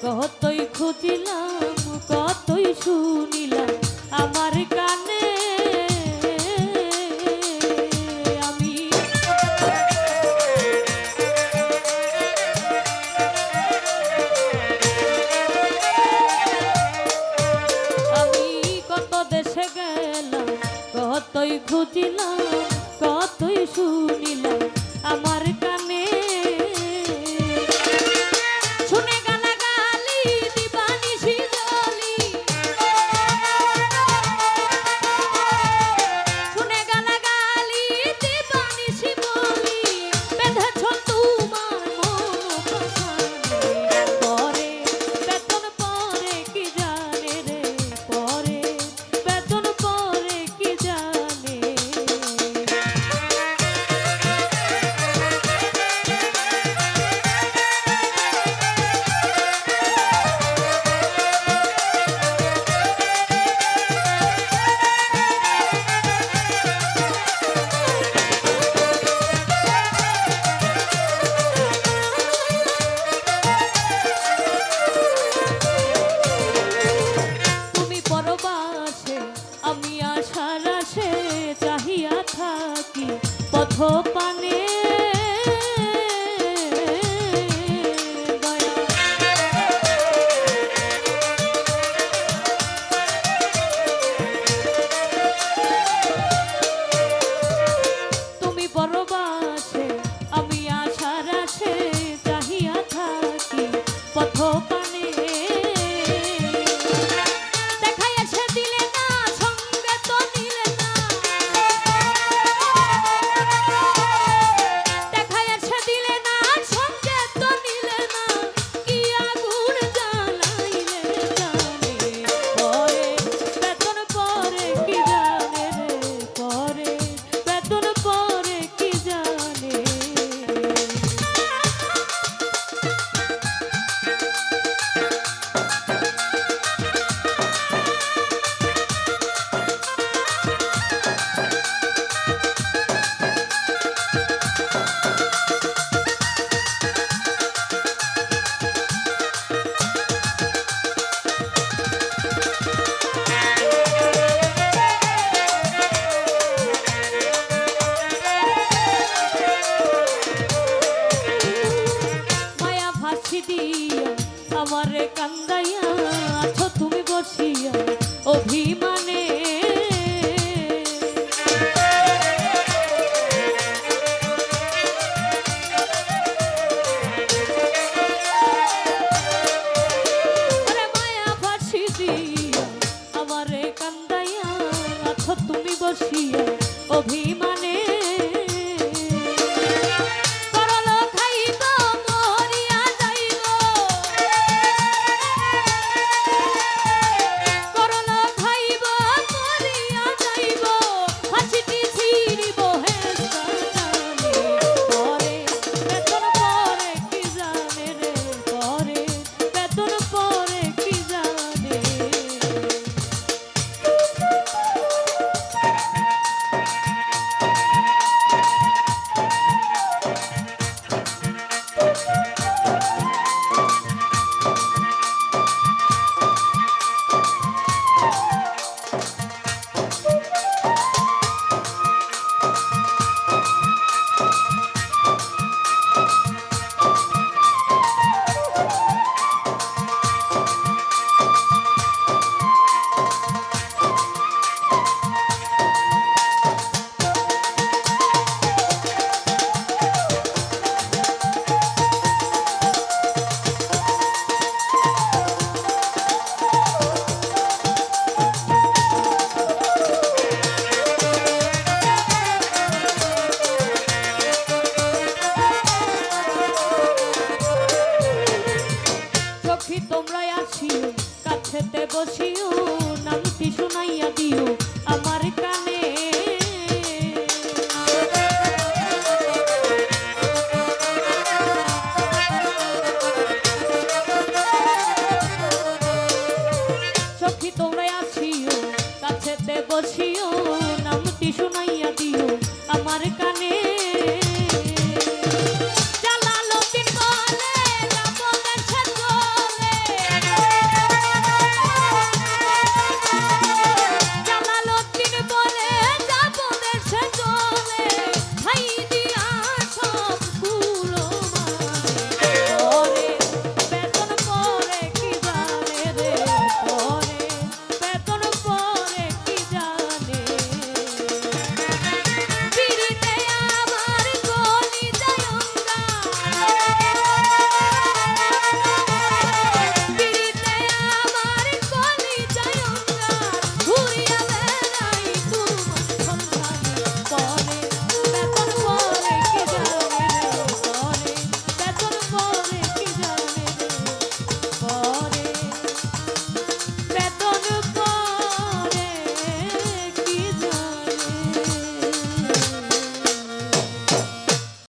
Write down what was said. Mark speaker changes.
Speaker 1: কতই খুঁজিলাম কতই শুনিলাম আমার কানে আমি আমি কত দেশে গেলাম কতই খুঁজিলাম কতই শুনিলাম আমার কানে শুনে গালাগালি দিবানিশি জলি শুনে গালাগালি দিবানিশি বলি বেঁধেছ তোমার মন পাশানে পরে বেতন পরে কি জানে রে পরে বেতন পরে কি জানে তুমি পরবাসে আমি আশার আশে চাহিয়া থাকি পথ পানে দয়া তুমি পরবাসে আমি আশার আশে চাহিয়া থাকি পথ পানে দেখাইয়া সে দিলে না সঙ্গে তো নিলে না দেখাইয়া সে দিলে না সঙ্গে তো নিলে না কি আগুন জ্বালাইলে জানে পরে বেতন পরে কি জানে রে পরে বেতন পরে কি জানে মায়া ফাঁসি দিয়া আমারে কান্দাইয়া আছো তুমি বসি